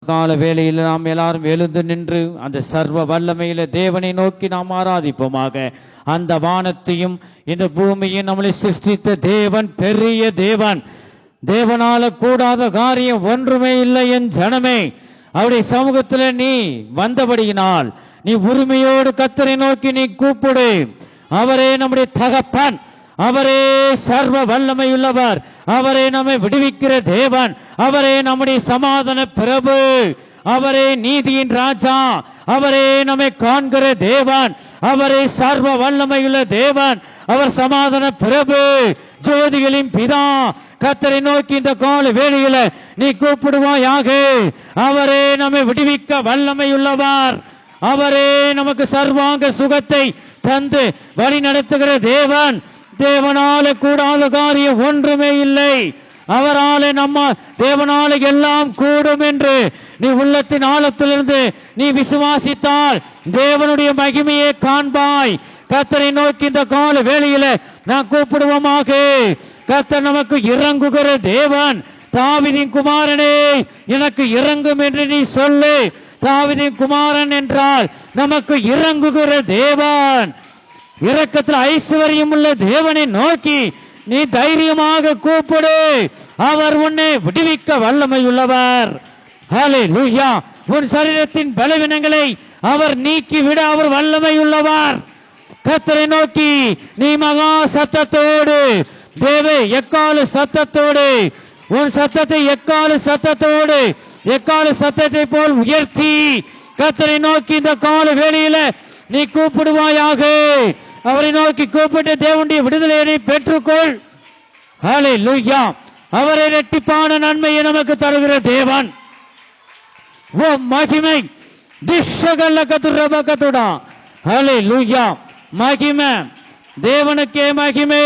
கால வேளையில் நாம் எல்லாரும் எழுந்து நின்று அந்த சர்வ வல்லமையில தேவனை நோக்கி நாம் ஆராதிப்போமாக. அந்த வானத்தையும் இந்த பூமியும் நம்மளை சிருஷ்டித்த தேவன் பெரிய தேவன். தேவனால கூடாத காரியம் ஒன்றுமே இல்லை. என் ஜனமே, அவருடைய சமூகத்தில் நீ வந்தபடியினால் நீ உரிமையோடு கர்த்தரை நோக்கி நீ கூப்பிடு. அவரே நம்முடைய தகப்பன், அவரே சர்வ வல்லமை உள்ளவர், அவரே நம்மை விடுவிக்கிற தேவன், அவரே நம்முடைய சமாதான பிரபு, அவரே நீதியின் ராஜா, அவரே நம்மை காண்கிற தேவன், அவரே சர்வ வல்லமையுள்ள தேவன், அவர் சமாதான பிரபு, ஜோதிகளின் பிதா. கர்த்தரை நோக்கி இந்த கால வேளையில நீ கூப்பிடுவாயாக. அவரே நம்மை விடுவிக்க வல்லமையுள்ளவர், அவரே நமக்கு சர்வாங்க சுகத்தை தந்து வழி நடத்துகிற தேவன். தேவனால கூடாத காரியம் ஒன்றுமே இல்லை. அவரால நம்ம தேவனால எல்லாம் கூடும் என்று நீ உள்ளத்தின் ஆழத்திலிருந்து நீ விசுவாசித்தால் தேவனுடைய மகிமையை காண்பாய். கர்த்தரை நோக்கி இந்த கால வேளையில நான் கூப்பிடுவோமாக. கர்த்தர் நமக்கு இறங்குகிற தேவன். தாவீதின் குமாரனே, எனக்கு இறங்கும் என்று நீ சொல்லு. தாவீதின் குமாரன் என்றால் நமக்கு இறங்குகிற தேவன். இரக்கத்தில் ஐஸ்வர்யம் உள்ள தேவனை நோக்கி நீ தைரியமாக கூப்பிடு. அவர் உன்னை விடுவிக்க வல்லமை உள்ளவர். ஹல்லேலூயா. உன் சரீரத்தின் பலவீனங்களை அவர் நீக்கிவிட அவர் வல்லமை உள்ளவர். கர்த்தரை நோக்கி நீ மகா சத்தத்தோடு, தேவே எக்கால சத்தத்தோடு, உன் சத்தத்தை எக்கால சத்தத்தோடு, எக்கால சத்தத்தை போல் உயர்த்தி கர்த்தரை நோக்கி இந்த கால வேளையில நீ கூப்பிடுவாயாக. அவரை நோக்கி கூப்பிட்டு தேவனுடைய விடுதலையை பெற்றுக்கொள். ஹல்லேலூயா. அவரை இரட்டிப்பான நன்மையை நமக்கு தருகிற தேவன். ஓ மகிமை திஷகல்ல கதுரபகதுடா. ஹல்லேலூயா. மகிமை தேவனுக்கே மகிமை.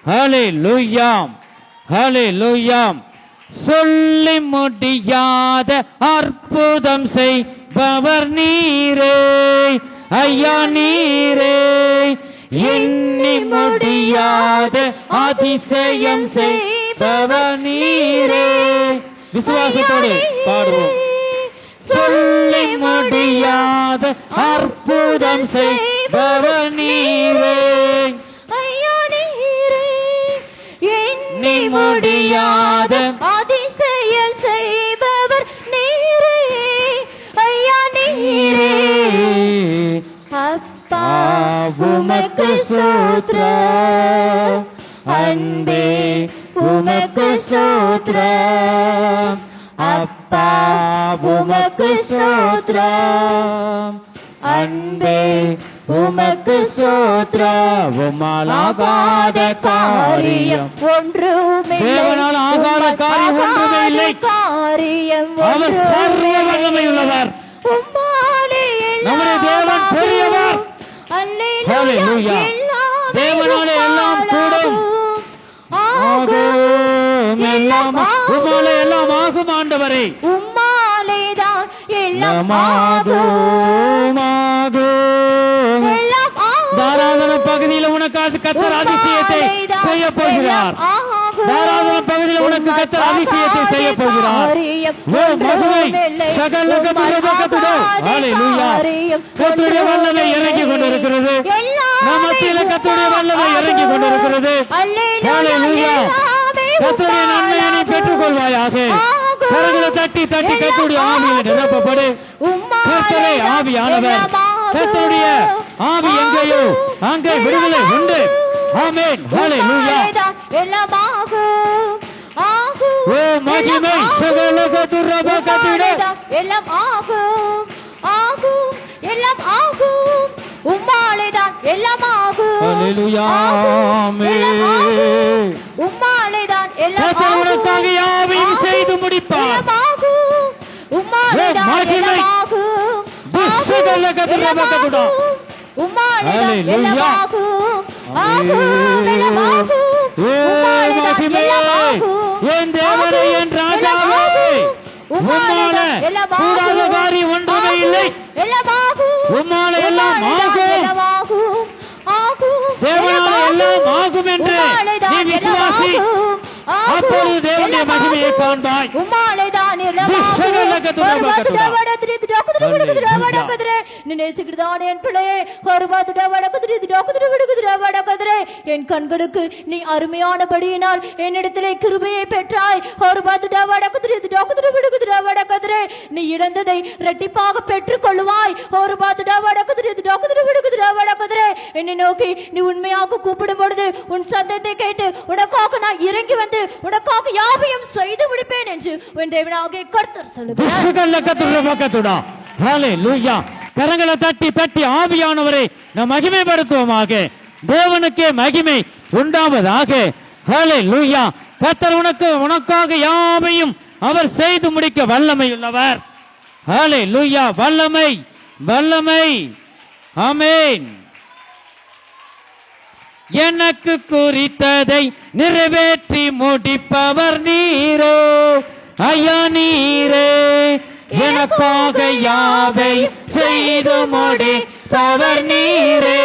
ஹல்லேலூயா. ஹல்லேலூயா. சொல்லி முடியாத அற்புதம் செய்பவர் நீரே ஐயா, நீரே. எண்ணி முடியாத அதிசயம் செய்பவர் நீரே. விசுவாசத்தோடு பாடுவோம். சொல்லி முடியாத அற்புதம் செய்பவர் நீரே ஐயா, நீரே. எண்ணி முடியாத அதிசயம் செய்பவர் நீரே ஐயா, நீரே. அப்பா உமக்கு ஸ்தோத்திரம், அன்பே உமக்கு ஸ்தோத்திரம். அப்பா உமக்கு ஸ்தோத்திரம், அன்பே உமக்கு ஸ்தோத்திரம். உம்மாலாகாத காரியம் ஒன்றுமே தேவனால் ஆகாத காரியம் ஒன்றுமே இல்லை. காரியம் அவர் சர்வ வல்லமை உள்ளவர். உம்மாலே நம்முடைய தேவன் பெரியவர். ஹல்லேலூயா. தேவனாலே எல்லாம் கூடும். ஆகும் எல்லாம், உம்மாலே எல்லாம் ஆகும் ஆண்டவரே. உம்மாலேதான் எல்லாம் ஆகும் ஆகும். தாராதன பகுதியில் உனக்கு கர்த்தர் அதிசயத்தை செய்ய போகிறார். தாராதன பகுதியில் உனக்கு கர்த்தர் அதிசயத்தை செய்ய போகிறார். ஓ மகிமை சகல கத்துடோ. ஹல்லேலூயா. கர்த்தருடைய வல்லமை இறங்கி கொண்டிருக்கிறது. நமத்தில கர்த்தருடைய வல்லமை இறங்கி கொண்டிருக்கிறது. ஹல்லேலூயா. கர்த்தருடைய நன்மையை நீ பெற்றுக் கொள்வாயாக. கரங்களை தட்டி தட்டி கர்த்தருடைய ஆவியில் நிரப்பப்படு. கர்த்தரே ஆவியானவர். கர்த்தருடைய ஆவி எங்கேயோ அங்கே விடுதலை உண்டு. ஆமென். ஹல்லேலூயா. ஓ மகிமை சகல கத்துரபகதுடோ. எல்லாம் ஆகும் ஆகும் எல்லாம் ஆகும். உம்மாலேதான் எல்லாம் ஆகும். ஹல்லேலூயா. ஆமென். உம்மாலேதான் எல்லாம் கர்த்தர் உனக்காக யாவையும் செய்து முடிப்பார். உம்மாலேதான் எல்லாம் ஆகும். சகல கத்துரபகதுடோ. உம்மாலேதான் எல்லாம் ஆகும். ஆகும் எல்லாம் ஆகும். ஓ மகிமை என் தேவனே, என் ராஜாவே, உம்மால கூடாத காரியம் ஒன்றுமே இல்லை. உம்மால எல்லாம் ஆகும். தேவனால எல்லாம் ஆகும் என்று நீ விசுவாசி. அப்பொழுது தேவனுடைய மகிமையை காண்பாய். உம்மாலேதான் என் கண்களுக்கு நீ அருமையானபடியினால் என்னிடத்திலே கிருபையை பெற்றாய். நீ இழந்ததை இரட்டிப்பாக பெற்றுக் கொள்வாய். என்னை நோக்கி நீ உண்மையாக கூப்பிடும் பொழுது உன் சத்தத்தை கேட்டு உனக்காக நான் இறங்கி வந்து உனக்காக யாவையும் செய்து முடிப்பேன் என்று உன் தேவனாகிய கர்த்தர் சொல்லுகிறார். ஹல்லேலூயா. கரங்களை தட்டி தட்டி ஆவியானவரை நாம் மகிமைப்படுத்துவோமாக. தேவனுக்கே மகிமை உண்டாவதாக. ஹல்லேலூயா. கர்த்தர் உனக்காக யாவையும் அவர் செய்து முடிக்க வல்லமை உள்ளவர். ஹல்லேலூயா. வல்லமை வல்லமை. ஆமென். எனக்கு குறித்ததை நிறைவேற்றி முடிப்பவர் நீரே ஐயா நீரே. எனக்காக யாவை செய்து முடிப்பவர் நீரே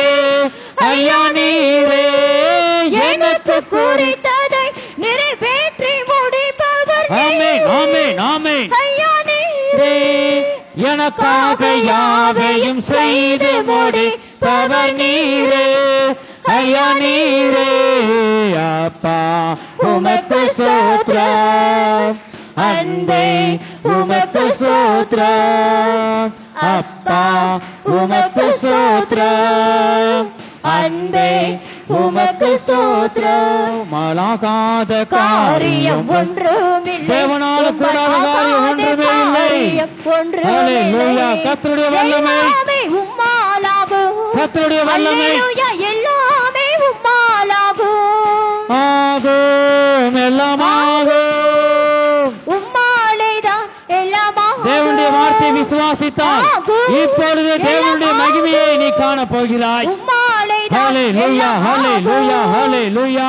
ஐயா நீரே. எனக்கு குறித்ததை நிறைவேற்றி முடிப்பவர் ஆமென் ஆமென் ஆமென் ஐயா நீரே. எனக்காக யாவையும் செய்து முடிப்பவர் நீரே ஐயா நீரே. அப்பா உமக்கு ஸ்தோத்திரம். அன்பே உமக்கு ஸ்தோத்திரம். அப்பா உமக்கு ஸ்தோத்திரம். அன்பே உமக்கு ஸ்தோத்திரம். மாலாகாத காரியம் ஒன்றுமில்லை. தேவனால கூடாத காரியம் ஒன்றுமே இல்லை. ஹல்லேலூயா. கர்த்தருடைய வல்லமை உம்மாலாகும். கர்த்தருடைய வல்லமை எல்லாமே உம்மாலாகும். ஆகும் எல்லாமாகும். உம்மாலேதான் எல்லாமாகும். தேவனுடைய வார்த்தை விசுவாசித்தால் இப்பொழுது தேவனுடைய மகிமையை நீ காண போகிறாய். ஹல்லேலூயா ஹல்லேலூயா ஹல்லேலூயா.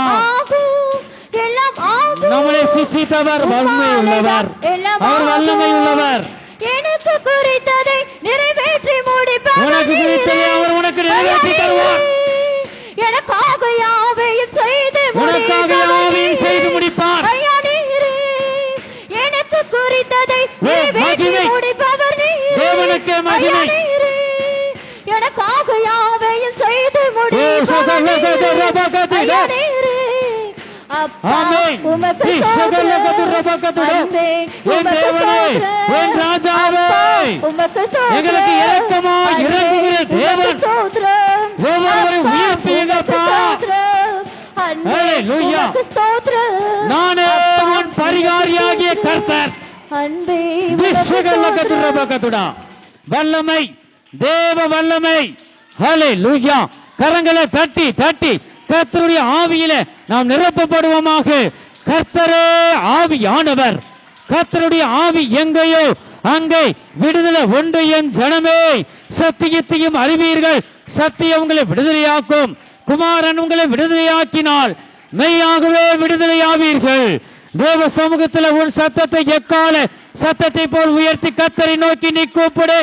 நம்மளை சிசித்தவர் வல்லமை உள்ளவர். அவர் வல்லமை உள்ளவர். எனக்கு குறித்ததை நிறைவேற்றி முடிப்பார். உனக்கு குறித்ததை அவர் உனக்கு நிறைவேற்றி தருவார். எனக்காக யாவையும் செய்து உனக்காக யாவையும் செய்து முடிப்பார். ஐயா நீரே. எனக்கு குறித்ததை நிறைவேற்றி முடிப்பவர் நீரே. தேவனுக்கே மகிமை. எனக்காக யாவையும் செய்து முடிப்பவர் நீரே. ஆமென். உமக்கு எங்களுக்கு இரக்கமாய் இறங்குகிற தேவன் ஒவ்வொருவரை உயிர்ப்பீங்கப்பா. ஹல்லேலூயா. நானே உன் பரிகாரியாகிய கர்த்தர். வல்லமை தேவ வல்லமை. ஹல்லேலூயா. கரங்களை தட்டி தட்டி கர்த்தருடைய ஆவியில நாம் நிரப்பப்படுவோமாக. கர்த்தரே ஆவியானவர். கர்த்தருடைய ஆவி எங்கேயோ அங்கே விடுதலை உண்டு. என் ஜனமே சத்தியத்தையும் அறிவீர்கள். சத்தியம் உங்களை விடுதலையாக்கும். குமாரன் உங்களை விடுதலையாக்கினால் மெய்யாகவே விடுதலையாவீர்கள். தேவ சமூகத்தில் உன் சத்தத்தை எக்கால சத்தத்தை போல் உயர்த்தி கர்த்தரை நோக்கி நீ கூப்பிடு.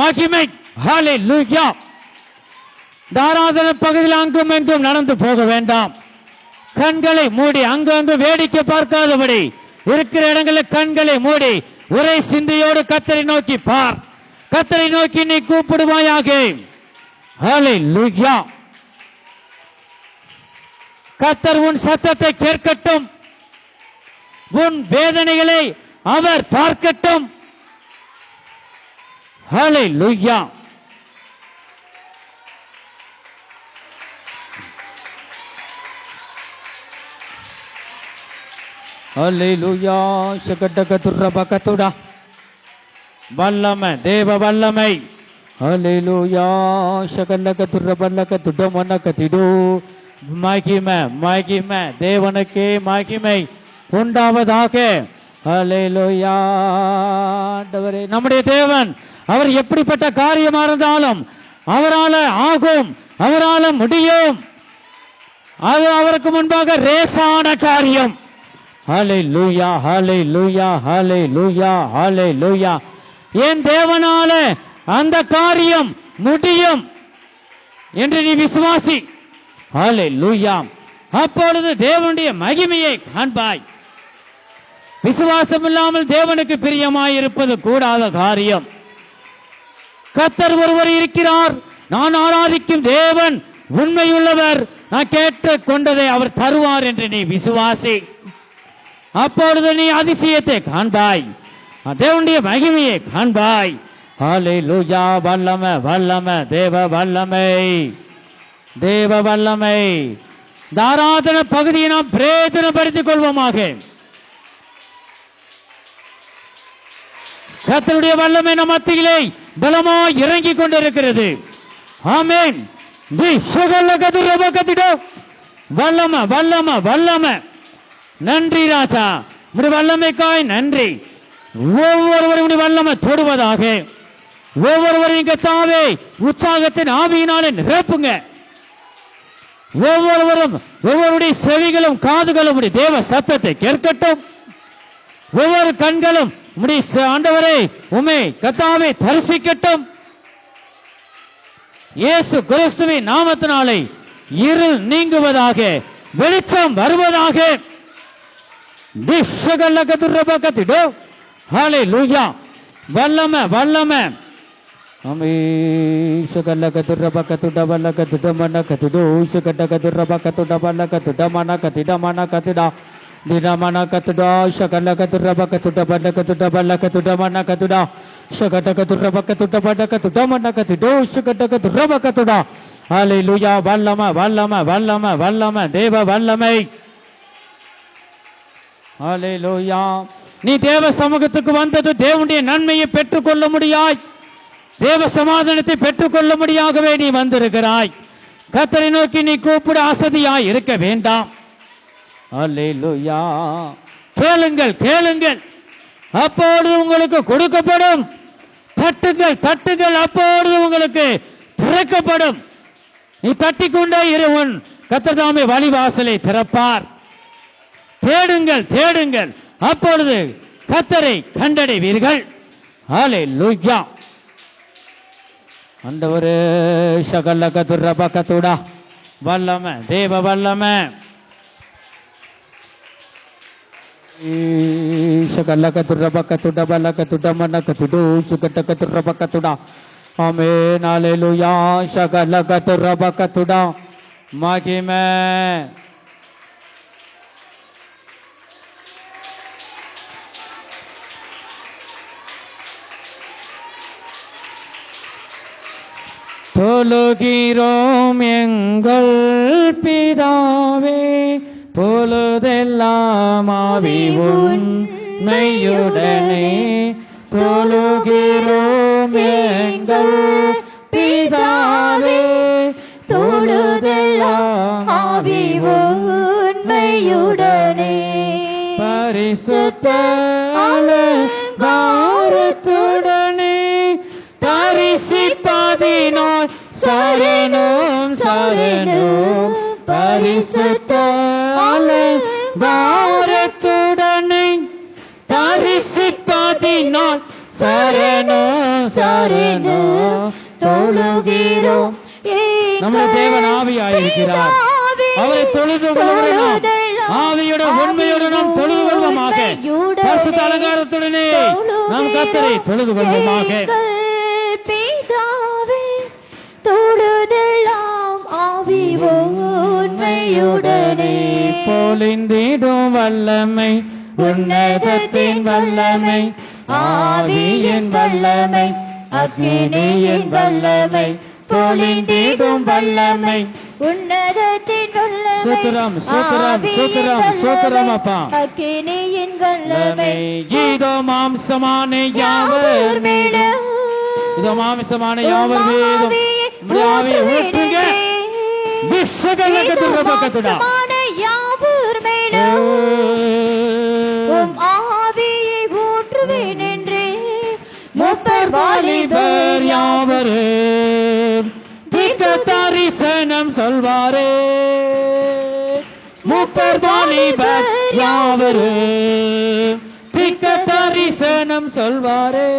மகிமை. ஹல்லேலூயா. தாராதன பகுதியில் அங்கும் எங்கும் நடந்து போக வேண்டாம். கண்களை மூடி அங்கங்கு வேடிக்கை பார்க்காதபடி இருக்கிற இடங்களில் கண்களை மூடி ஒரே சிந்தையோடு கர்த்தரை நோக்கி பார். கர்த்தரை நோக்கி நீ கூப்பிடுவாயாக. ஹல்லேலூயா. கர்த்தர் உன் சத்தத்தை கேட்கட்டும். உன் வேதனைகளை அவர் பார்க்கட்டும். ஹல்லேலூயா. ஹல்லேலூயா. ஷகடகதுரபகதுடா. வல்லமை தேவ வல்லமை. ஹல்லேலூயா. ஷகலகதுரபலகதுடமனகதிடு. மகிமை மகிமை தேவனுக்கே மகிமை உண்டாவதாக. ஹல்லேலூயா. ஆண்டவரே நம்முடைய தேவன் அவர் எப்படிப்பட்ட காரியமா இருந்தாலும் அவரால ஆகும், அவரால முடியும். அது அவருக்கு முன்பாக ரேசான காரியம். ஹல்லேலூயா ஹல்லேலூயா ஹல்லேலூயா ஹல்லேலூயா. என் தேவனால அந்த காரியம் முடியும் என்று நீ விசுவாசி. ஹல்லேலூயா. அப்பொழுது தேவனுடைய மகிமையை காண்பாய். விசுவாசம் இல்லாமல் தேவனுக்கு பிரியமாயிருப்பது கூடாத காரியம். கர்த்தர் ஒருவர் இருக்கிறார், நான் ஆராதிக்கும் தேவன் உண்மையுள்ளவர், நான் கேட்டுக் கொண்டதை அவர் தருவார் என்று நீ விசுவாசி. அப்பொழுது நீ அதிசயத்தை காண்பாய், தேவனுடைய மகிமையை காண்பாய். ஹல்லேலூயா. வல்லமை வல்லமை தேவ வல்லமை தேவ வல்லமை. தாராதன பகுதியை நாம் பிரயோஜனப்படுத்திக் கொள்வோமாக. கர்த்தருடைய வல்லமை நம் மத்தியிலே பலமாய் இறங்கிக் கொண்டிருக்கிறது. ஆமென். வல்லமை வல்லமை வல்லமை. நன்றி ராஜா, உடைய வல்லமைக்காய் நன்றி. ஒவ்வொருவரும் வல்லமை தொடுவதாக. ஒவ்வொருவரையும் கர்த்தாவே உற்சாகத்தின் ஆவியினாலே நிரப்புங்க. ஒவ்வொருவரும் ஒவ்வொருடைய செவிகளும் காதுகளும் உடைய தேவ சத்தத்தை கேட்கட்டும். ஒவ்வொரு கண்களும் உடைய ஆண்டவரே உம்மை கர்த்தாவே தரிசிக்கட்டும். இயேசு கிறிஸ்துவின் நாமத்தினாலே இருள் நீங்குவதாக, வெளிச்சம் வருவதாக. ஹல்லேலூயா. வல்லமை வல்லமை. ஹல்லேலூயா. வல்லமை வல்லமை வல்லமை வல்லமை தேவ வல்லமை. ஹல்லேலூயா. நீ தேவ சமூகத்துக்கு வந்தது தேவனுடைய நன்மையை பெற்றுக்கொள்ள முடியாய், தேவ சமாதானத்தை பெற்றுக்கொள்ள முடியாகவே நீ வந்திருக்கிறாய். கர்த்தரை நோக்கி நீ கூப்பிட அசதியாய் இருக்க வேண்டாம். அல்லேலூயா. கேளுங்கள் கேளுங்கள், அப்பொழுது உங்களுக்கு கொடுக்கப்படும். தட்டுங்கள் தட்டுங்கள், அப்பொழுது உங்களுக்கு திறக்கப்படும். நீ தட்டிக்கொண்டே இருவன் கர்த்தர் தாமே வழிவாசலை திறப்பார். தேடுங்கள் தேடுங்கள், அப்பொழுது கர்த்தரை கண்டடைவீர்கள். ஹல்லேலூயா. ஆண்டவரே ஷகல்லகதுரபகதுடா. வல்லமை தேவ வல்லமை. ஷகல்லகதுரபகதுடா பலகதுடா மனகதுடு சுகட்டகதுரபகதுடா. ஆமென். ஹல்லேலூயா. ஷகல்லகதுரபகதுடா. மகிமை. தொழுகிறோம் எங்கள் பிதாவே, பொழுதெல்லாம் ஆவி உண்மையுடனே. தொழுகிறோம் எங்கள் பிதாவே, தொழுதெல்லாம் ஆவி உண்மையுடனே. பரிசுத்த அலங்காரத்துடனே தரிசிப்பதினால் சரணம் சரணம். பரிசுத்த அலங்காரத்துடனே தரிசிப்பதினால் சரணம் சரணம். தொழுகிறோம். நம்முடைய தேவன் ஆவியாயிருக்கிறார், அவரை தொழுது கொள்கிறோம். ஆவியோட உண்மையோடு நாம் தொழுது கொள்வோமாக. பரிசுத்த அலங்காரத்துடனே நாம் கர்த்தரை தொழுது கொள்வோமாக. தொழுதெல்லாம் ஆவி உண்மையுடனே. பொழிந்திடும் வல்லமை, உன்னதத்தின் வல்லமை, ஆவியின் வல்லமை, அக்கினியின் வல்லமை, பொழிந்திடும் வல்லமை, உன்னதத்தின் வல்லமை. சூத்திரம் சூத்திரம் சூத்திரம் சூத்திரம் அப்பா. அக்கினியின் வல்லமை. இதோ மாம்சமான யாவர் மீதும், இதோ மாம்சமான யாவர் மீதும் ஆவியை ஊற்றுங்க. மாம்சமான யாவர் மீதும் ஆவியை ஊற்றுவேன் என்றே முப்பர் வாலிபர் யாவரும் தீர்க்க தரிசனம் சொல்வாரே. முப்பர் வாலிபர் யாவரும் தீர்க்க தரிசனம் சொல்வாரே.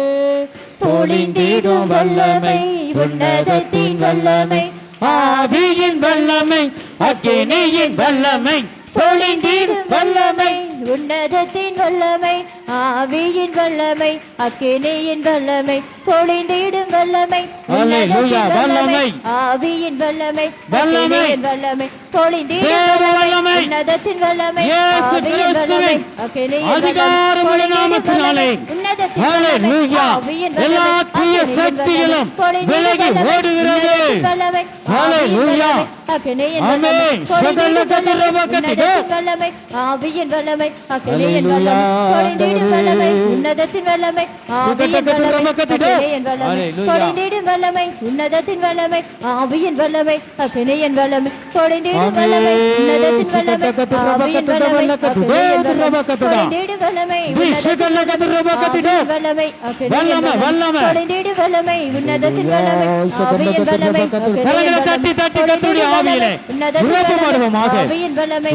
பொழிந்திடும் வல்லமை, உன்னதத்தின் வல்லமை, ஆவியின் வல்லமை, அக்கினியின் வல்லமை பொழிந்திடும் வல்லமை உன்னதத்தின் வல்லமை ஆவியின் வல்லமை அக்கினியின் வல்லமை பொழிந்திடும் வல்லமை அல்லேலூயா வல்லமை ஆவியின் வல்லமை வல்லமை அக்கினியின் வல்லமை பொழிந்திடும் தேவ வல்லமை வல்லமை உன்னதத்தின் வல்லமை இயேசு ஆவியின் வல்லமை கிறிஸ்துவின் அக்கினியின் அதிகாரமுள்ள வல்லமை நாமத்தினாலே உன்னதத்தின் வல்லமை அல்லேலூயா ஆவியின் எல்லா வல்லமை தீய அக்கினியின் சக்திகளும் வல்லமை விலகி ஓடுகிறது உன்னதத்தின் வல்லமை அல்லேலூயா அக்கினியின் ஆமென் சகல கதிரவகத்திலே வல்லமை ஆவியின் வல்லமை அக்கினியின் வல்லமை பொழிந்திடும் வல்லமை உன்னதத்தின் வல்லமை ஆவியின் வல்லமை அக்கினியின் வல்லமை பொழிந்திடும் வல்லமை உன்னதத்தின் வல்லமை ஆவியின் வல்லமை அக்கினியின் வல்லமை பொழிந்திடும் வல்லமை உன்னதத்தின் வல்லமை ஆவியின் வல்லமை அக்கினியின் வல்லமை பொழிந்திடும் வல்லமை உன்னதத்தின் வல்லமை அக்கினியின் வல்லமை பொழிந்திடும் வல்லமை உன்னதத்தின் வல்லமை ஆவியின் வல்லமை கரங்களை தட்டி தட்டி கர்த்தருடைய ஆவியிலே நிரப்பப்படுவோமாக ஆவியின் வல்லமை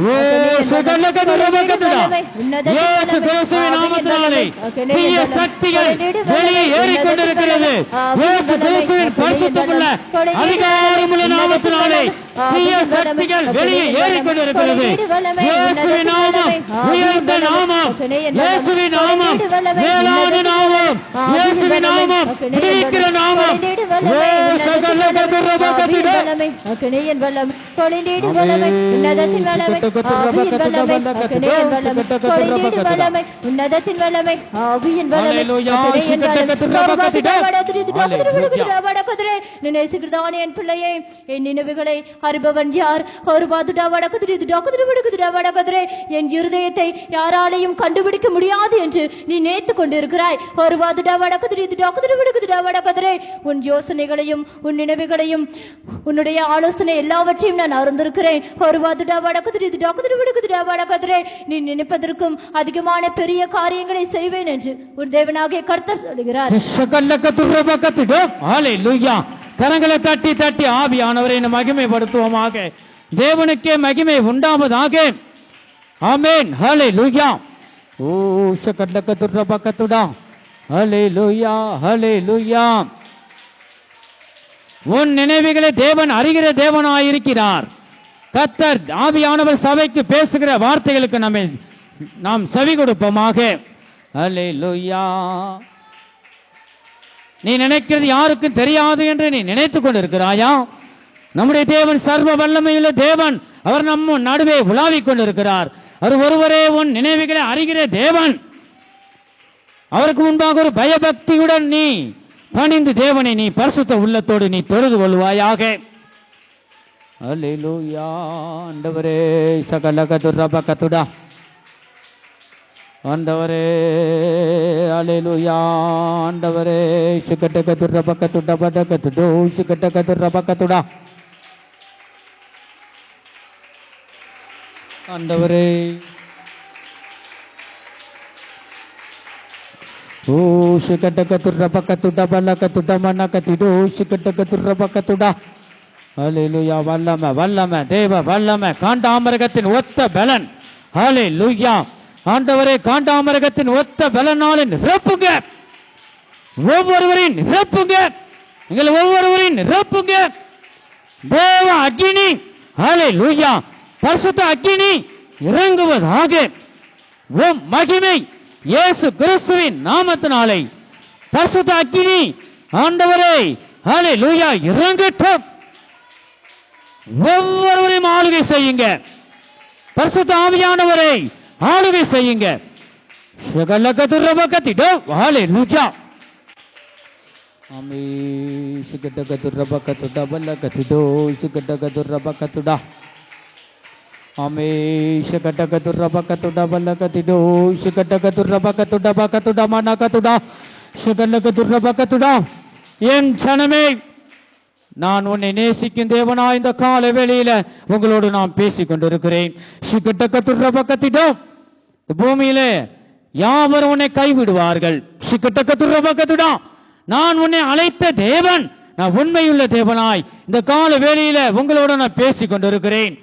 சகல கதிரவகத்திலே இயேசு கிறிஸ்துவின் நாமத்தினாலே தீய சக்திகள் வெளியே ஏறிக்கொண்டிருக்கிறது இயேசு கிறிஸ்துவின் பரிசுத்தமுள்ள அதிகாரமுள்ள நாமத்தினாலே தீய சக்திகள் வெளியே ஏறிக்கொண்டிருக்கிறது இயேசுவின் நாமம் உயர்ந்த நாமம் இயேசுவின் நாமம் மேலான நாமம் இயேசுவின் நாமம் விடுவிக்கிற நாமம் சகல கதிரவகத்திலே அக்கினியின் வல்லமை பொழிந்திடும் வல்லமை உன்னதத்தின் வல்லமை ஆவியின் வல்லமை அக்கினியின் வல்லமை பொழிந்திடும் வல்லமை உன்னதத்தின் வல்லமை ஆவியின் வல்லமை அக்கினியின் வல்லமை நினைசுகிறதான என் பிள்ளையே என் நினைவுகளை அறிபவன் யார் வடக்குதிரே என் இருதயத்தை யாராலையும் கண்டுபிடிக்க முடியாது என்று நீ நினைத்துக் கொண்டிருக்கிறாய் வடக்குதிரே உன் யோசனைகளையும் உன் நினைவுகளையும் உன்னுடைய ஆலோசனை எல்லாவற்றையும் நான் அறிந்திருக்கிறேன் நீ நினைப்பதற்கும் அதிகமான பெரிய காரியங்களை செய்வேன் என்று உன் தேவனாகிய கர்த்தர் சொல்கிறார். கரங்களை தட்டி தட்டி ஆவியானவரை மகிமைப்படுத்துவோமாக. தேவனுக்கே மகிமை உண்டாவதாக. ஆமென். ஹல்லேலூயா. ஓ ஷகல்லகதுரபகதுடா. ஹல்லேலூயா ஹல்லேலூயா. உன் நினைவுகளை தேவன் அறிகிற தேவனாயிருக்கிறார். கர்த்தர் ஆவியானவர் சபைக்கு பேசுகிற வார்த்தைகளுக்கு நாம் செவி கொடுப்போமாக. ஹல்லேலூயா. நீ நினைக்கிறது யாருக்கும் தெரியாது என்று நீ நினைத்துக் கொண்டிருக்கிறாயா? நம்முடைய தேவன் சர்வ வல்லமையுள்ள தேவன். அவர் நம்ம நடுவே உலாவிக் கொண்டிருக்கிறார். அவர் ஒருவரே உன் நினைவுகளை அறிகிற தேவன். அவருக்கு முன்பாக ஒரு பயபக்தியுடன் நீ பணிந்து தேவனை நீ பரிசுத்த உள்ளத்தோடு நீ தொழுது கொள்வாயாக. அல்லேலூயா. ஆண்டவரே சகலகதுரபகதுடா. ஆண்டவரே அல்லேலூயா. ஆண்டவரே சுகடகதுரபகதுடா படகதுடோ சுகடகதுரபகதுடா. ஆண்டவரே ஓ சுகடகதுரபகதுடா பலகதுடா மனகதிடோ சுகடகதுரபகதுடா. அல்லேலூயா. வல்லமை வல்லமை தேவ வல்லமை காண்டாமிருகத்தின் ஒத்த பலன். அல்லேலூயா. ஆண்டவரே காண்டாமிருகத்தின் ஒத்த பலனாலே நிரப்புங்க. ஒவ்வொருவரின் நிரப்புங்க. நீங்கள் ஒவ்வொருவரின் நிரப்புங்க. தேவ அக்கினி அல்லேலூயா பரிசுத்த அக்கினி இறங்குவதாக. ஓம் மகிமை இயேசு கிறிஸ்துவின் நாமத்தினாலே பரிசுத்த அக்கினி ஆண்டவரே அல்லேலூயா இறங்கட்டும். ஒவ்வொருவரையும் ஆளுகை செய்யுங்க. பரிசுத்த ஆவியானவரை ஆளுகை செய்யுங்க. ஹல்லேலூயா. ஆமே சுகடகதுரபகதுடா பலகதுடோ சுகடகதுரபகதுடா. ஆமே சுகடகதுரபகதுடா பலகதுடோ சுகடகதுரபகதுடா பகதுடா மனகதுடா சுகடகதுரபகதுடா. என் ஜனமே, நான் உன்னை நேசிக்கும் தேவனா இந்த கால வேளையில உங்களோடு நான் பேசிக் கொண்டிருக்கிறேன். சுகடகதுரபகதுடா. பூமியிலே யாவரும் உன்னை கைவிடுவார்கள். சுகடகதுரபகதுடா. நான் உன்னை அழைத்த தேவன். நான் உண்மையுள்ள தேவனாய் இந்த கால வேளையில உங்களோடு நான் பேசிக் கொண்டிருக்கிறேன்.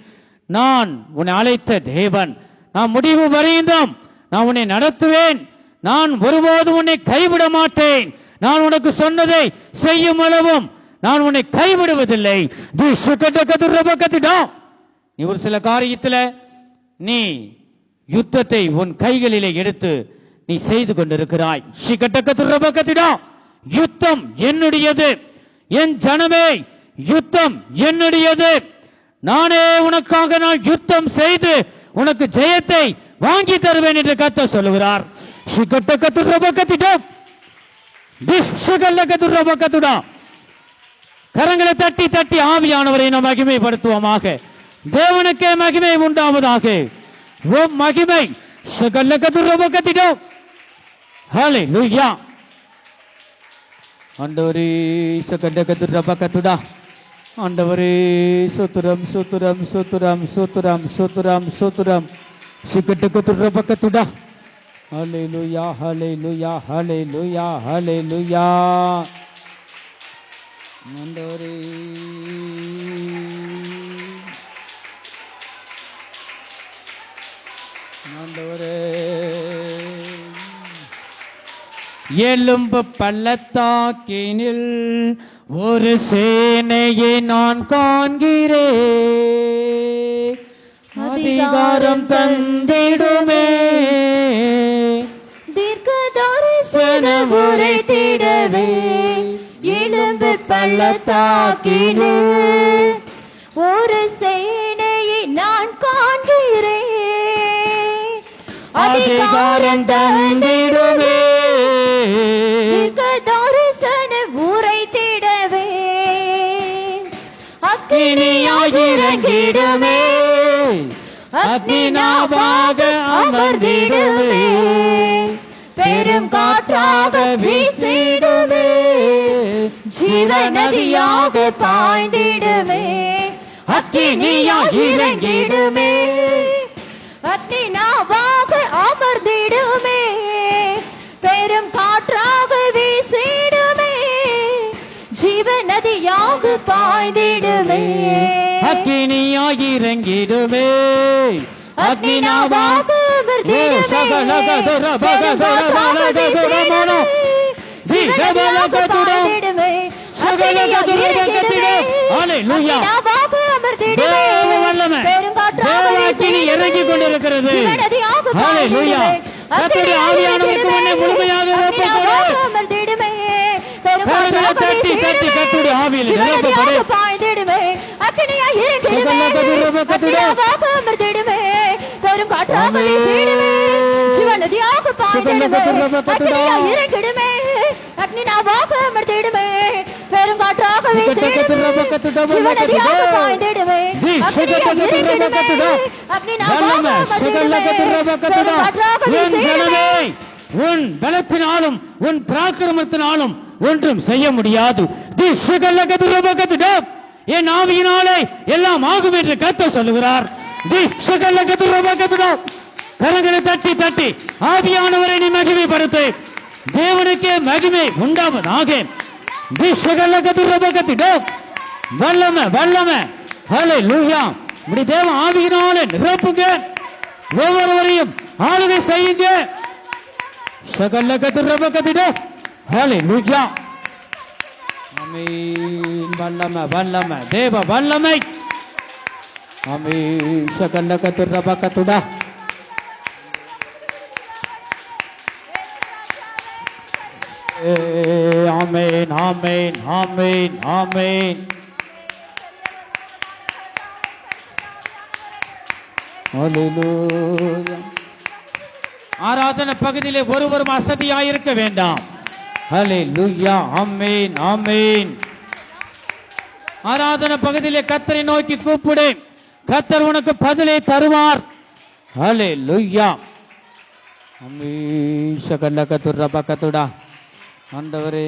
நான் உன்னை அழைத்த தேவன். நான் முடிவு வரைந்தும் நான் உன்னை நடத்துவேன். நான் ஒருபோதும் உன்னை கைவிட மாட்டேன். நான் உனக்கு சொன்னதை செய்யும் அளவும் நான் உன்னை கைவிடுவதில்லை. நீ ஒரு சில காரியத்துல நீ யுத்தத்தை உன் கைகளிலே எடுத்து நீ செய்து கொண்டிருக்கிறாய். யுத்தம் என்னுடையது, என் ஜனமே யுத்தம் என்னுடையது, நானே உனக்காக நான் யுத்தம் செய்து உனக்கு ஜெயத்தை வாங்கி தருவேன் என்று கர்த்தர் சொல்லுகிறார். கரங்களை தட்டி தட்டி ஆவியானவரை நாம் மகிமைப்படுத்துவோமாக. தேவனுக்கே மகிமை உண்டாவதாக. ஓம் மகிமை. ஹல்லேலூயா. ஆண்டவரே சகடகதுரபகதுடா. ஆண்டவரே ஸ்தோத்திரம் ஸ்தோத்திரம் ஸ்தோத்திரம் ஸ்தோத்திரம் ஸ்தோத்திரம் ஸ்தோத்திரம். சகடகதுரபகதுடா. ஹல்லேலூயா ஹல்லேலூயா ஹல்லேலூயா ஹல்லேலூயா. ஆண்டவரே ஆண்டவரே. எலும்பு பள்ளத்தாக்கினில் ஒரு சேனையை நான் காண்கிறேன், அதிகாரம் தந்திடுமே, தீர்க்கதரிசன உரைத்திடவே. எலும்பு பள்ளத்தாக்கினில் ஒரு சேனையை நான் காண்கிறேன், அதிகாரம் தந்திடுமே, தீர்க்கதரிசன உரைத்திடவே. அக்கினியாய் இறங்கிடுமே, அக்னிநாவாக அமர்ந்திடுமே, பெரும் காற்றாக வீசிடுமே, ஜீவநதியாக பாய்ந்திடுமே. அக்கினியாய் இறங்கிடுமே, அக்னிநாவாக அமர்ந்திடுமே, பெரும் காற்றாக வீசிடுமே, ஜீவநதியாக பாய்ந்திடுமே. அக்கினியாய் இறங்கிடுமே, அக்னிநாவாக அமர்ந்திடுமே, ஜீவநதியாக பாய்ந்திடுமே. அக்கினியாய் இறங்கிடுமே, அக்னிநாவாக அமர்ந்திடுமே, பெருங்காற்றாக வீசிடுமே, இறங்கி கொண்டிருக்கிறது. ஜீவநதியாக பாய்ந்திடுமே. கர்த்தருடைய ஆவியானவருக்கு முன்னே முழுமையாக ஒப்புக்கொடு. அமர்ந்திடுமே, கரங்களை தட்டி தட்டி கர்த்தருடைய ஆவியில் நிரப்பப்படு. பாய்ந்திடுமே, அக்கினியாய் இறங்கிடுமே, அக்னிநாவாக அமர்ந்திடுமே, பெரும் காற்றாக வீசிடுமே, ஜீவநதியாக பாய்ந்திடுமே. அக்கினியாய் இறங்கிடுமே, அக்னிநாவாக அமர்ந்திடுமே, பெரும் காற்றாக வீசிடுமே, ஜீவநதியாக பாய்ந்திடுமே. அக்கினியாய் இறங்கிடுமே, அக்னிநாவாக அமர்ந்திடுமே, பெரும் காற்றாக வீசிடுமே. உன் பலத்தினாலும் உன் பராக்கிரமத்தினாலும் ஒன்றும் செய்ய முடியாது. என் ஆவியினாலே எல்லாம் ஆகும் என்று கர்த்தர் சொல்லுகிறார். கரங்களை தட்டி தட்டி ஆவியானவரை நீ மகிமைப்படுத்து. தேவனுக்கே மகிமை உண்டாவதாக. வல்லமை வல்லமை. ஹல்லேலூயா. இப்படி தேவ ஆவியினாலே நிரப்புங்க. ஒவ்வொருவரையும் ஆளுகை செய்யுங்க. ஹல்லேலூயா. ஆமென். வல்லமை வல்லமை தேவ வல்லமை. ஆமென். சகலகதுரபகதுடா. ஆமென் ஆமென் ஆமென் ஆமென். ஹல்லேலூயா. ஆராதனை பகுதியிலே ஒருவரும் அசதியாயிருக்க வேண்டாம். ஹல்லேலூயா. ஆமென் ஆமென். ஆராதனை பகுதியிலே கர்த்தரை நோக்கி கூப்பிடு. கர்த்தர் உனக்கு பதிலை தருவார். ஹல்லேலூயா. ஆமென். சகலகதுரபகதுடா. ஆண்டவரே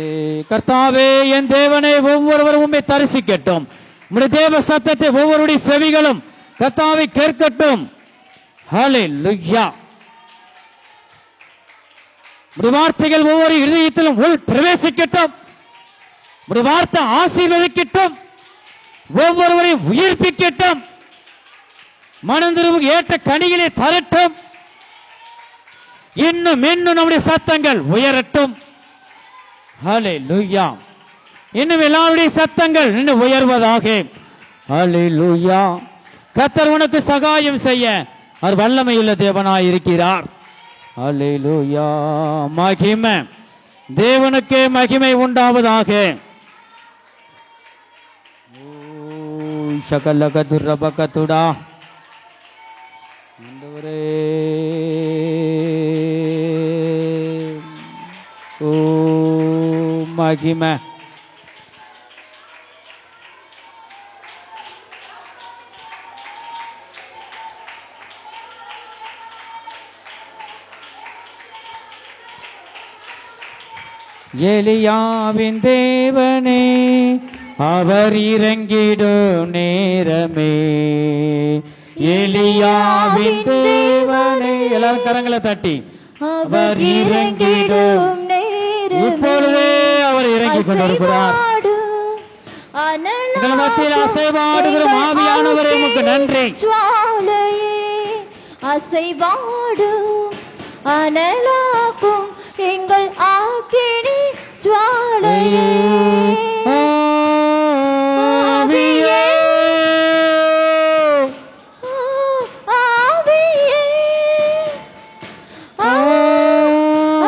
கர்த்தாவே என் தேவனே, ஒவ்வொருவரும் உம்மை தரிசிக்கட்டும். உம்முடைய தேவ சத்தத்தை ஒவ்வொருடைய செவிகளும் கர்த்தாவை கேட்கட்டும். ஹல்லேலூயா. உம்முடைய வார்த்தைகள் ஒவ்வொரு இதயத்திலும் உள் பிரவேசிக்கட்டும். உம்முடைய வார்த்தை ஆசீர்வதிக்கட்டும். ஒவ்வொருவரையும் உயிர்ப்பிக்கட்டும். மனந்திருவுக்கு ஏற்ற கனிகளை தரட்டும். இன்னும் இன்னும் நம்முடைய சத்தங்கள் உயரட்டும். ஹல்லேலூயா. இன்னும் எல்லாருடைய சத்தங்கள் இன்னும் உயர்வதாக. ஹல்லேலூயா. கர்த்தர் உனக்கு சகாயம் செய்ய அவர் வல்லமையுள்ள தேவனாய் இருக்கிறார். அல்லேலூயா. மகிமை தேவனுக்கே மகிமை உண்டாவதாக. சகலகதுரபகதுடா ஆண்டவரே. ஓ மகிமை. எலியாவின் தேவனே அவர் இறங்கிடும் நேரமே. எலியாவின் தேவனே. எல்லாரும் கரங்களை தட்டி அவர் இறங்கிடும் நேரமே. இப்பொழுதே அவர் இறங்கி கொண்டிருக்கிறார். எங்கள் மத்தியில் அசைவாடுகிற ஆவியானவரே உமக்கு நன்றி. அசைவாடும் அனலாக்கும் எங்கள் ஆக்கினி ஜுவாலையே. ஆவியே ஆவியே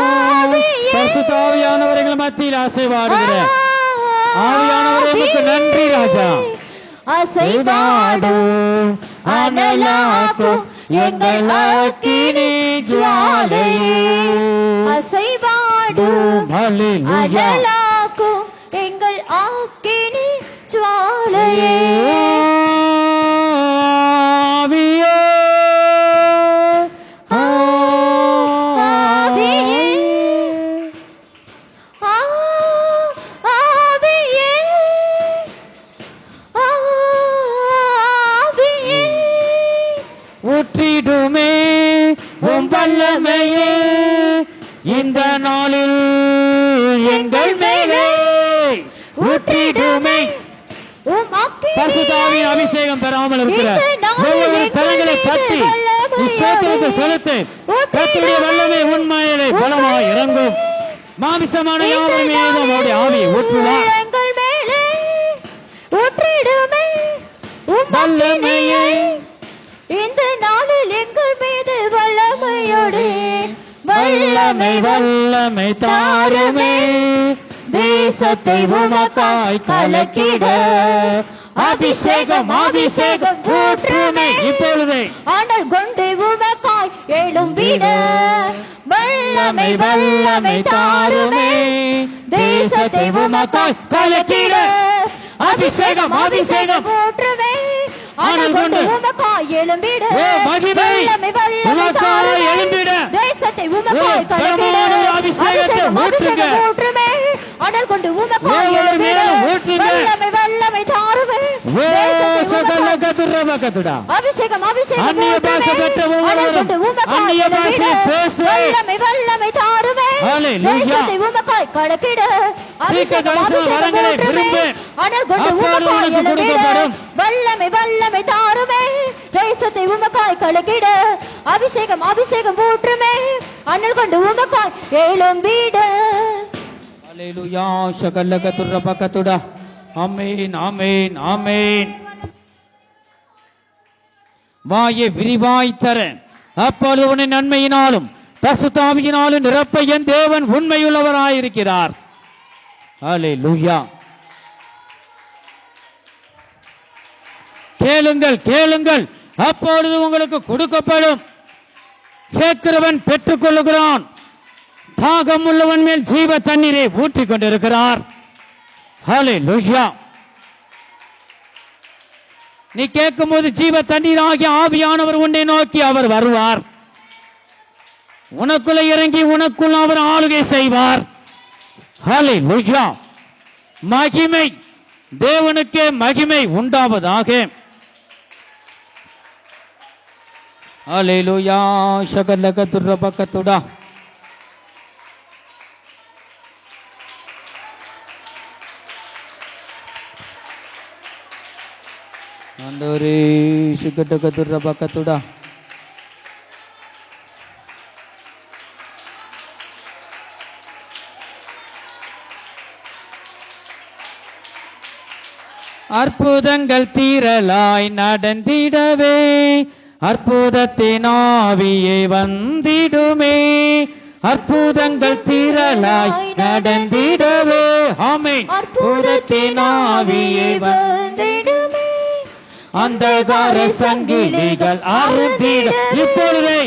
ஆவியே. பரிசுத்த ஆவியானவர் எங்கள் மத்தியில் அசைவாடுகிற ஆவியானவரே உமக்கு நன்றி ராஜா. அசைவாடும் அனலாக்கும் எங்கள் ஆக்கினி ஜுவாலையே. அசைவாடும் அனலாக்கும் எங்கள் ஆக்கினி ஜுவாலையே. ஆவியே ஆவியே ஆவியே ஆவியே. ஊற்றிடுமே உம் வல்லமையே இந்த நாளில் எங்கள் மேலே. ஊற்றிடுமே. பரிசுத்த ஆவியின் அபிஷேகம் பெறாமல் இருக்கிற ஒவ்வொரு கரங்களை தட்டி ஸ்தோத்திரத்தை செலுத்து. கர்த்தருடைய வல்லமை உண்மையிலே பலமாய் இறங்கும். மாமிசமான யாவர் மீதும் அவருடைய ஆவியை ஊற்றுவார். வல்லமையை இந்த நாளில் எங்கள் மீது வல்லமையோடு வல்லமை வல்லமை தாருமே. தேசத்தை உமக்காய் கலக்கிட அபிஷேகம் அபிஷேகம் ஊற்றுமே. இப்பொழுதே ஆண்டல் கொண்டு உமக்காய் எழும்பிட வல்லமை வல்லமை தாருமே. தேசத்தை உமக்காய் கலக்கிட அபிஷேகம் அபிஷேகம் ஊற்றுமே. ஆண்டல் கொண்டு உமக்காய் எழும்பிட மகிமை உமக்காய் எழும்பிட தேசத்தை உமக்காய் கலக்கிட அபிஷேகம் ஊற்றுங்க. ஊற்றுமே. ஆண்டல் கொண்டு உமக்காய் எழும்பிட வல்லமை வல்லமை தாருமே. அபிஷேகம் அபிஷேகம் அந்நிய பாஷை பெற்ற ஒவ்வொருவரும் அந்நிய பாஷை பேசு. வல்லமை வல்லமை தாருமே. தேசத்தை உமக்காய் கலக்கிட அபிஷேகம் வரங்களை விரும்பு. ஆண்டல் கொண்டு உமக்காய் எழும்பிட வல்லமை வல்லமை தாருமே. தேசத்தை உமக்காய் கலக்கிட அபிஷேகம் அபிஷேகம் ஊற்றுமே. அனல் கொண்டு உமக்காய் எழும்பிட. அல்லேலூயா. ஷகல்லகதுரபகதுடா. ஆமென் ஆமென் ஆமென். வாயை விரிவாய் தர அப்பொழுது உன்னை நன்மையினாலும் பரிசுத்த ஆவியினாலும் நிரப்ப என் தேவன் உண்மையுள்ளவராயிருக்கிறார். அல்லேலூயா. கேளுங்கள் கேளுங்கள் அப்பொழுது உங்களுக்கு கொடுக்கப்படும். கேட்கிறவன் பெற்றுக் கொள்ளுகிறான். தாகம் உள்ளவன் மேல் ஜீவ தண்ணீரை ஊற்றிக் கொண்டிருக்கிறார். ஹல்லேலூயா. நீ கேட்கும் போது ஜீவ தண்ணீர் ஆகிய ஆவியானவர் உன்னை நோக்கி அவர் வருவார். உனக்குள்ள இறங்கி உனக்குள்ள அவர் ஆளுகை செய்வார். ஹல்லேலூயா. மகிமை தேவனுக்கே மகிமை உண்டாவதாக. அல்லேலூயா. ஷகல்லகதுரபகதுடா. ஆண்டவரே ஷகல்லகதுரபகதுடா. அற்புதங்கள் தீரலாய் நடந்திடவே அற்புதத்தின் ஆவியே வந்திடுமே. அற்புதங்கள் தீரலாய் நடந்திடவே ஆமென். அற்புதத்தின் ஆவியே வந்திடுமே. அந்தகார சங்கிலிகள் அறுந்திட இப்பொழுதே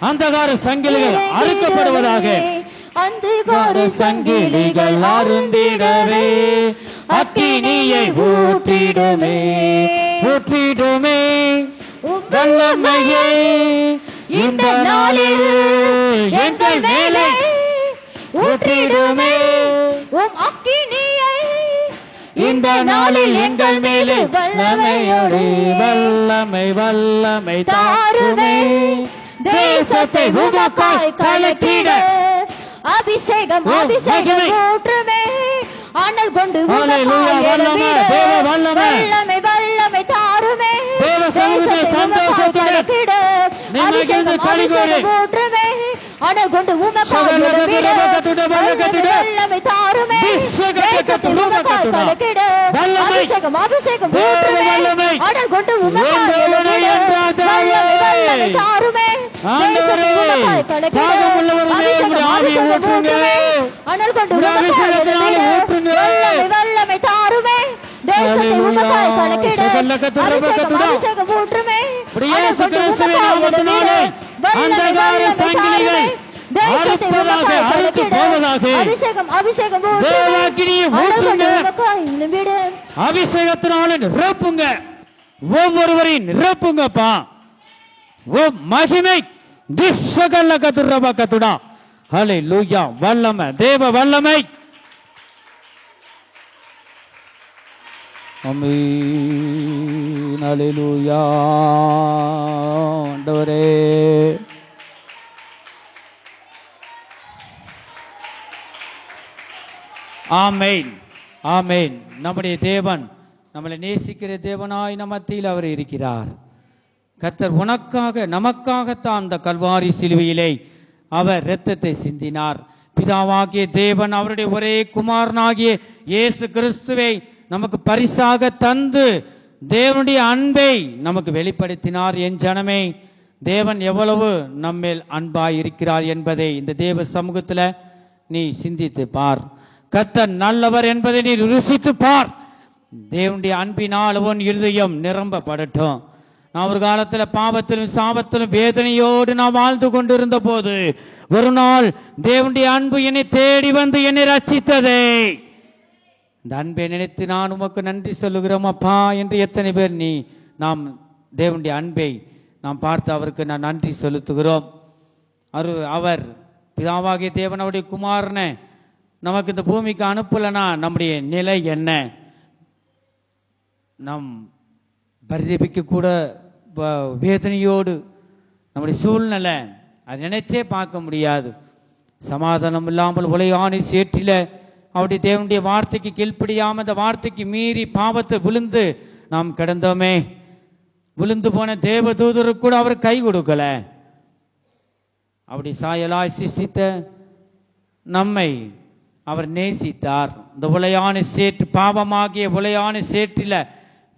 அந்தகார சங்கிலிகள் அறுக்கப்படுவதாக. அந்தகார சங்கிலிகள் அறுந்திடவே அக்கினியை ஊற்றிடுமே ஊற்றிடுமே. வல்லமையே இந்த நாளில் எங்கள் மேலே ஊற்றிடுமே. அக்கினியை இந்த நாளில் எங்கள் மேலே வல்லமையோடு வல்லமை வல்லமை தாருமே. தேசத்தை உமக்காய் கலக்கிட அபிஷேகம் அபிஷேகம் ஊற்றுமே. அனல் கொண்டு வல்லமை வல்லமை தாருமே. சந்தோஷத்தோடு அபிஷேகம் அபிஷேகம் ஊற்றுமே. அனல் கொண்டு வல்லமை தாருமே. தேசத்தை உமக்காய் கலக்கிட அபிஷேகம் அபிஷேகம் ஊற்றுமே. அனல் கொண்டு வல்லமை தாருமே. அனல் கொண்டு வல்லமை தாருமே. தேசத்தை உமக்காய் கலக்கிட அபிஷேகம் அபிஷேகம் ஊற்றுமே. அபிஷேகம் அபிஷேகம் அபிஷேகத்தினால நிரப்புங்க. ஒவ்வொருவரையும் நிரப்புங்கப்பா. ஓ மகிமை திஷகல்ல கதுரப கதுடா. ஹல்லேலூயா. வல்லமை தேவ வல்லமை. ஆமென். ஹல்லேலூயா. ஆண்டவரே ஆமென் ஆமென். நம்முடைய தேவன் நம்மளை நேசிக்கிற தேவனாய் நம்ம மத்தியில் அவர் இருக்கிறார். கர்த்தர் உனக்காக நமக்காகத்தான் அந்த கல்வாரி சிலுவையிலே அவர் இரத்தத்தை சிந்தினார். பிதாவாகிய தேவன் அவருடைய ஒரே குமாரனாகிய இயேசு கிறிஸ்துவை நமக்கு பரிசாக தந்து தேவனுடைய அன்பை நமக்கு வெளிப்படுத்தினார். என் ஜனமே, தேவன் எவ்வளவு நம்மேல் அன்பாய் இருக்கிறார் என்பதை இந்த தேவ சமூகத்தில் நீ சிந்தித்து பார். கர்த்தர் நல்லவர் என்பதை நீ ருசித்து பார். தேவனுடைய அன்பினால் உன் இருதயம் நிரம்பப்படட்டும். நான் ஒரு காலத்துல பாவத்திலும் சாபத்திலும் வேதனையோடு நான் வாழ்ந்து கொண்டிருந்த போது ஒரு நாள் தேவனுடைய அன்பு என்னை தேடி வந்து என்னை ரட்சித்ததே. இந்த அன்பை நினைத்து நான் உமக்கு நன்றி சொல்லுகிறோம் அப்பா என்று எத்தனை பேர் நாம் தேவனுடைய அன்பை நாம் பார்த்து அவருக்கு நான் நன்றி செலுத்துகிறோம். அவர் பிதாவாகிய தேவன் அவருடைய குமாரனை நமக்கு இந்த பூமிக்கு அனுப்பலனா நம்முடைய நிலை என்ன? நம் பரிதபிக்க கூட வேதனையோடு நம்முடைய சூழ்நிலை அதை நினைச்சே பார்க்க முடியாது. சமாதானம் இல்லாமல் உலையானை சேற்றில அவருடைய தேவனுடைய வார்த்தைக்கு கீழ்ப்படியாம அந்த வார்த்தைக்கு மீறி பாவத்தை விழுந்து நாம் கிடந்தோமே. விழுந்து போன தேவ தூதருக்கு கூட அவர் கை கொடுக்கல. அப்படி சாயலாய் சிருஷ்டித்த நம்மை அவர் நேசித்தார். இந்த உலையான சேற்று பாவமாகிய உலையான சேற்றில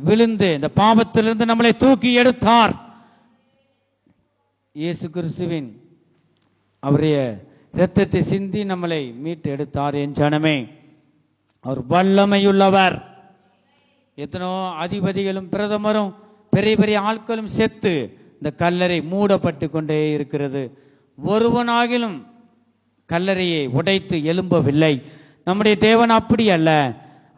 விழுந்து இந்த பாவத்திலிருந்து நம்மளை தூக்கி எடுத்தார். இயேசு கிறிஸ்துவின் அவருடைய இரத்தத்தை சிந்தி நம்மளை மீட்டு எடுத்தார். என் ஜனமே, அவர் வல்லமையுள்ளவர். எத்தனோ அதிபதிகளும் பிரதமரும் பெரிய பெரிய ஆட்களும் செத்து இந்த கல்லறை மூடப்பட்டு கொண்டே இருக்கிறது. ஒருவனாகிலும் கல்லறையை உடைத்து எழும்பவில்லை. நம்முடைய தேவன் அப்படி அல்ல.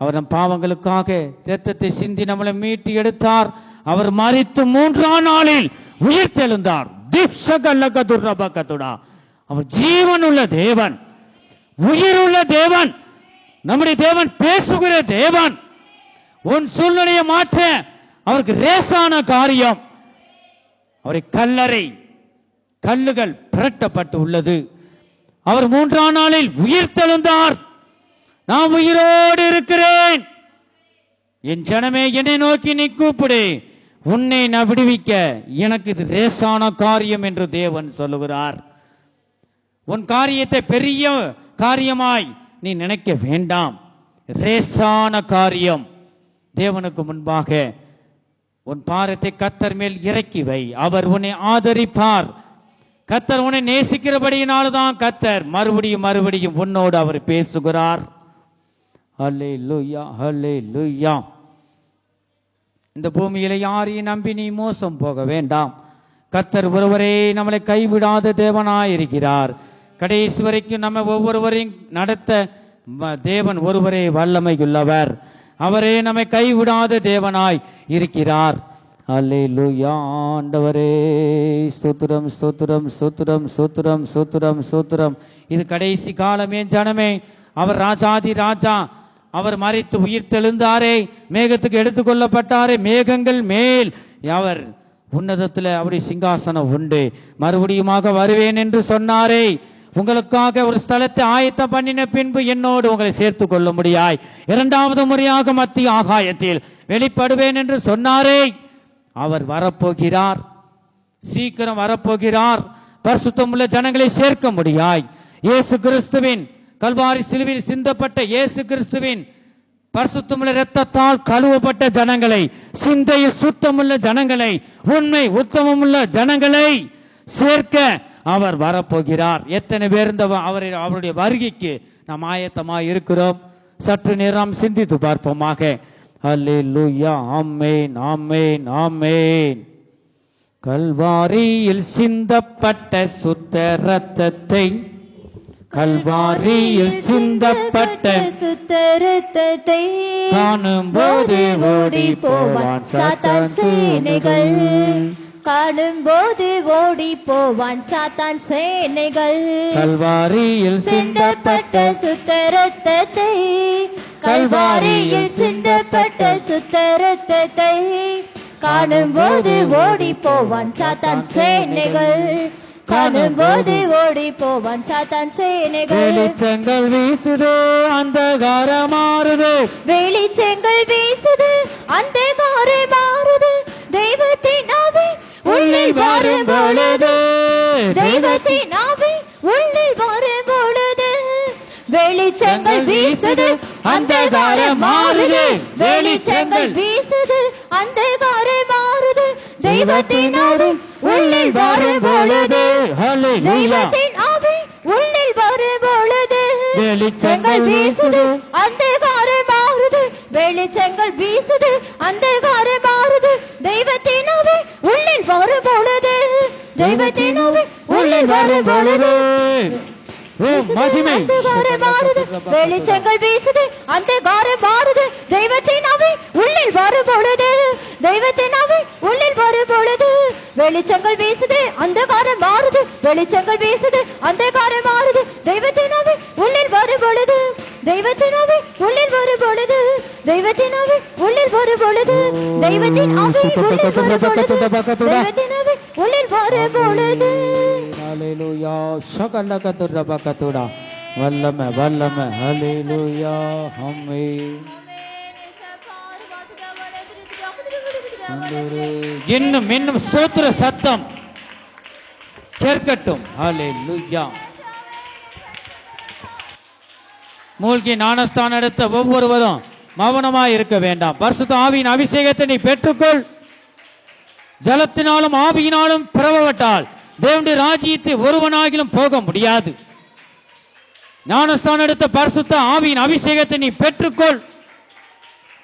அவர் நம் பாவங்களுக்காக இரத்தத்தை சிந்தி நம்மளை மீட்டு எடுத்தார். அவர் மரித்து 3ஆம் நாளில் உயிர்த்தெழுந்தார். அவர் ஜீவனுள்ள தேவன், உயிருள்ள தேவன். நம்முடைய தேவன் பேசுகிற தேவன். உன் சூழ்நிலையை மாற்ற அவருக்கு லேசான காரியம். அவரை கல்லுகள் புரட்டப்பட்டு உள்ளது. அவர் 3ஆம் நாளில் உயிர்த்தெழுந்தார். நான் உயிரோடு இருக்கிறேன். என் ஜனமே, என்னை நோக்கி நீ கூப்பிடு, உன்னை நான் விடுவிக்க எனக்கு இது லேசான காரியம் என்று தேவன் சொல்லுகிறார். உன் காரியத்தை பெரிய காரியமாய் நீ நினைக்க வேண்டாம். லேசான காரியம். தேவனுக்கு முன்பாக உன் பாரத்தை கர்த்தர் மேல் இறக்கி வை. அவர் உன்னை ஆதரிப்பார். கர்த்தர் உன்னை நேசிக்கிறபடியினால்தான் கர்த்தர் மறுபடியும் உன்னோடு அவர் பேசுகிறார். ஹல்லேலூயா, ஹல்லேலூயா. இந்த பூமியில யாரையும் நம்பி நீ மோசம் போக வேண்டாம். கர்த்தர் ஒருவரே நம்மளை கைவிடாத தேவனாயிருக்கிறார். கடைசி வரைக்கும் நம்ம ஒவ்வொருவரையும் நடத்த தேவன் ஒருவரே வல்லமையுள்ளவர். அவரே நம்மை கைவிடாத தேவனாய் இருக்கிறார். அல்லேலூயா. ஆண்டவரே ஸ்தோத்திரம், ஸ்தோத்திரம், ஸ்தோத்திரம், ஸ்தோத்திரம், ஸ்தோத்திரம், ஸ்தோத்திரம். இது கடைசி காலமே ஜனமே. அவர் ராஜாதி ராஜா. அவர் மரித்து உயிர் தெழுந்தாரே, மேகத்துக்கு எடுத்துக்கொள்ளப்பட்டாரே, மேகங்கள் மேல் அவர் உன்னதத்தில் அவருடைய சிங்காசனம் உண்டு. மறுபடியுமாக வருவேன் என்று சொன்னாரே. உங்களுக்காக ஒரு ஸ்தலத்தை ஆயத்தம் பண்ணின பின்பு என்னோடு உங்களை சேர்த்துக் கொள்ள முடியாய். இரண்டாவது முறையாக மத்திய ஆகாயத்தில் வெளிப்படுவேன் என்று சொன்னாரே. அவர் வரப்போகிறார், சீக்கிரம் வரப்போகிறார். பரிசுத்தமுள்ள ஜனங்களை சேர்க்க முடியாய். இயேசு கிறிஸ்துவின் கல்வாரி சிலுவையில் சிந்தப்பட்ட இயேசு கிறிஸ்துவின் பரிசுத்தமுள்ள இரத்தத்தால் கழுவப்பட்ட ஜனங்களை, சிந்தையில் சுத்தமுள்ள ஜனங்களை, உண்மை உத்தமமுள்ள ஜனங்களை சேர்க்க அவர் வரப்போகிறார். எத்தனை பேர் இந்த அவருடைய வருகைக்கு நாம் ஆயத்தமாய் இருக்கிறோம்? சற்று நேரம் சிந்தித்து பார்ப்போமாக. அல்லேலூயா. ஆமென், ஆமென், ஆமென். கல்வாரியில் சிந்தப்பட்ட சுத்த இரத்தத்தை, கல்வாரியில் சிந்தப்பட்ட சுத்த இரத்தத்தை காணும்போது ஓடி போவான் சாத்தான் சேனைகள். காணும்போது ஓடி போவான் சாத்தான் சேனைகள். கல்வாரியில் சிந்தப்பட்ட சுத்த இரத்தத்தை, கல்வாரியில் சிந்தப்பட்ட சுத்த இரத்தத்தை காணும்போது ஓடி போவான் சாத்தான் சேனைகள். காணும்போது ஓடி போவான் சாத்தான் சேனைகள். வெளிச்சங்கள் வீசுது, அந்தகாரம் மாறுது. வெளிச்சங்கள் வீசுது, அந்தகாரம் மாறுது. தெய்வத்தின் ஆவி உள்ளில் வரும் பொழுது, தெய்வத்தின் ஆவி உள்ளில் வரும் பொழுது வெளிச்சங்கள் வீசுது, அந்தகாரம் மாறுது. வெளிச்சங்கள் வீசுது, அந்தகாரம் மாறுது. தெய்வத்தின் ஆவி உள்ளில் வரும் பொழுது, தெய்வத்தின் ஆவி உள்ளில் வரும் பொழுது வெளிச்சங்கள் வீசுது, அந்தகாரம் மாறுது. வெளிச்சங்கள் வீசுது, அந்தகாரம் மாறுது. தெய்வத்தின் ஆவி உள்ளில் வரும் பொழுது, தெய்வத்தின் ஆவி உள்ளில் வரும் பொழுது அந்தகாரம் மாறுது. வெளிச்சங்கள் வீசுது, அந்தகாரம் மாறுது. தெய்வத்தின் ஆவி உள்ளில் வரும் பொழுது, தெய்வத்தின் ஆவி உள்ளில் வரும் பொழுது வெளிச்சங்கள் வீசுது, அந்தகாரம் மாறுது. வெளிச்சங்கள் வீசுது, அந்தகாரம் மாறுது. தெய்வத்தின் ஆவி உள்ளில் வரும் பொழுது, தெய்வத்தின் ஆவி உள்ளில் வரும் பொழுது, தெய்வத்தின் ஆவி உள்ளில் வரும் பொழுது, தெய்வத்தின் ஆவி உள்ளில் வரும் பொழுது, தெய்வத்தின் ஆவி உள்ளில் வரும் பொழுது. ஹல்லேலூயா. ஷகலகதுரபகதுடா. வல்லமை, வல்லமை. ஹல்லேலூயா. ஆமென். இன்னும் இன்னும் ஸ்தோத்திர சத்தம் கேட்கட்டும். ஹல்லேலூயா. மூழ்கி ஞானஸ்தானம் எடுத்த ஒவ்வொருவரும் மௌனமாய் இருக்க வேண்டாம். பரிசுத்த ஆவியின் அபிஷேகத்தை நீ பெற்றுக்கொள். ஜலத்தினாலும் ஆவியினாலும் பிறவப்பட்டால் தேவனுடைய ராஜ்யத்தை ஒருவனாகிலும் போக முடியாது. ஞானஸ்தானம் எடுத்த பரிசுத்த ஆவியின் அபிஷேகத்தை நீ பெற்றுக்கொள்.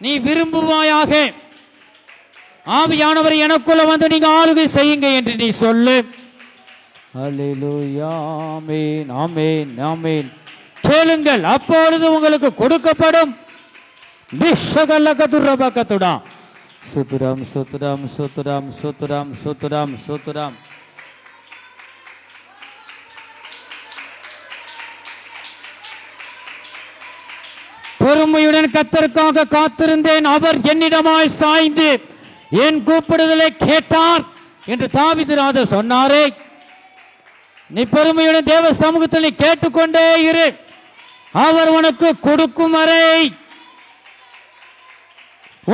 நீ விரும்புவாயாக ஆவியானவரை எனக்குள்ள வந்து நீங்க ஆளுகை செய்யுங்க என்று நீ சொல்லு. ஹல்லேலூயா. ஆமென், ஆமென், ஆமென். கேளுங்கள், அப்பொழுது உங்களுக்கு கொடுக்கப்படும். பிஷகலகதுரபகதுடா. சுத்ரம், சுத்ரம், சுத்ரம், சுத்ரம், சுத்ரம், சுத்ரம். பொறுமையுடன் கர்த்தருக்காக காத்திருந்தேன். அவர் என்னிடமாய் சாய்ந்து என் கூப்பிடுதலை கேட்டார் என்று தாவீது ராஜா சொன்னாரே. நீ பொறுமையுடன் தேவ சமூகத்தில் நீ கேட்டுக்கொண்டே இரு. அவர் உனக்கு கொடுக்கும் வரை,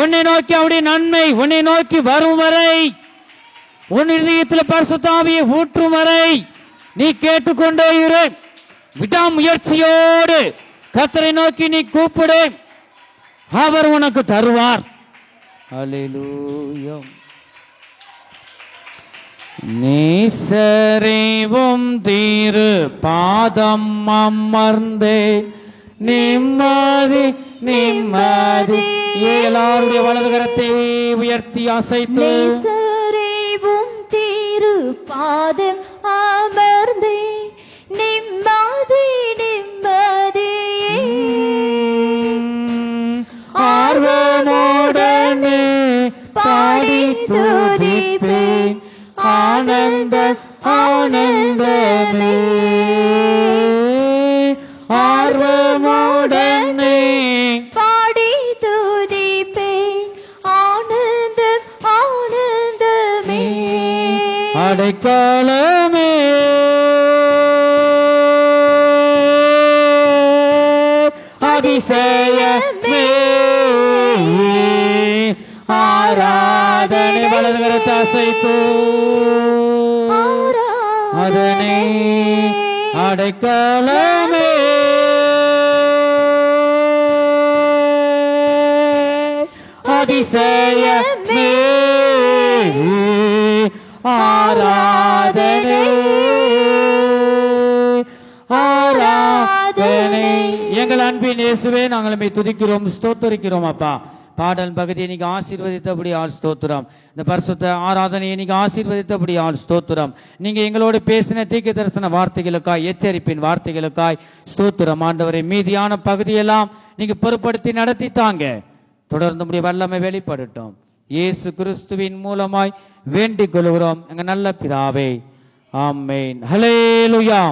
உன்னை நோக்கி அவருடைய நன்மை உன்னை நோக்கி வரும் வரை, உன் இதயத்தில் பரிசுத்த ஆவியை ஊற்றும் வரை நீ கேட்டுக்கொண்டே இரு. விடாமுயற்சியோடு கர்த்தரை நோக்கி நீ கூப்பிடு. அவர் உனக்கு தருவார். ஹல்லேலூயா. நேசரேவும் தீரு பாதம் அமர்ந்தே நிம்மதி நிம்மதி. எல்லாருடைய வலது கரத்தை உயர்த்தி அசைத்து நேசரேவும் தீரு பாதம் அமர்ந்தே நிம்மதி நிம்மதி. ஆர்வமோடனே பாடி துதிப்பேன் ஆனந்த ஆனந்தமே. ஆர்வமோடனே பாடி துதிப்பேன் ஆனந்த ஆனந்தமே. அடைக்கலமே அதிசயமே. ஆராதனை வலது கரத்தை அசைத்து அதனை அடைக்கலமே. அதிசயமே ஆராதனை ஆராதனை. எங்கள் அன்பின் இயேசுவே, நாங்கள் உம்மை துதிக்கிறோம், ஸ்தோத்தரிக்கிறோம் அப்பா. பாடல் பகுதியை நீங்க ஆசீர்வதித்தபடி ஆள் ஸ்தோத்திரம். இந்த பரிசுத்த ஆராதனையை நீங்க ஆசீர்வதித்தபடி ஆள் ஸ்தோத்திரம். நீங்க எங்களோடு பேசின தீர்க்க தரிசன வார்த்தைகளுக்காய், எச்சரிப்பின் வார்த்தைகளுக்காய் ஸ்தோத்திரம் ஆண்டவரை. மீதியான பகுதியெல்லாம் நீங்க பொறுப்படுத்தி நடத்தி தாங்க. தொடர்ந்து உம்முடைய வல்லமை வெளிப்படட்டும். இயேசு கிறிஸ்துவின் மூலமாய் வேண்டிக் கொள்கிறோம் எங்க நல்ல பிதாவே, ஆமென். ஹல்லேலூயா.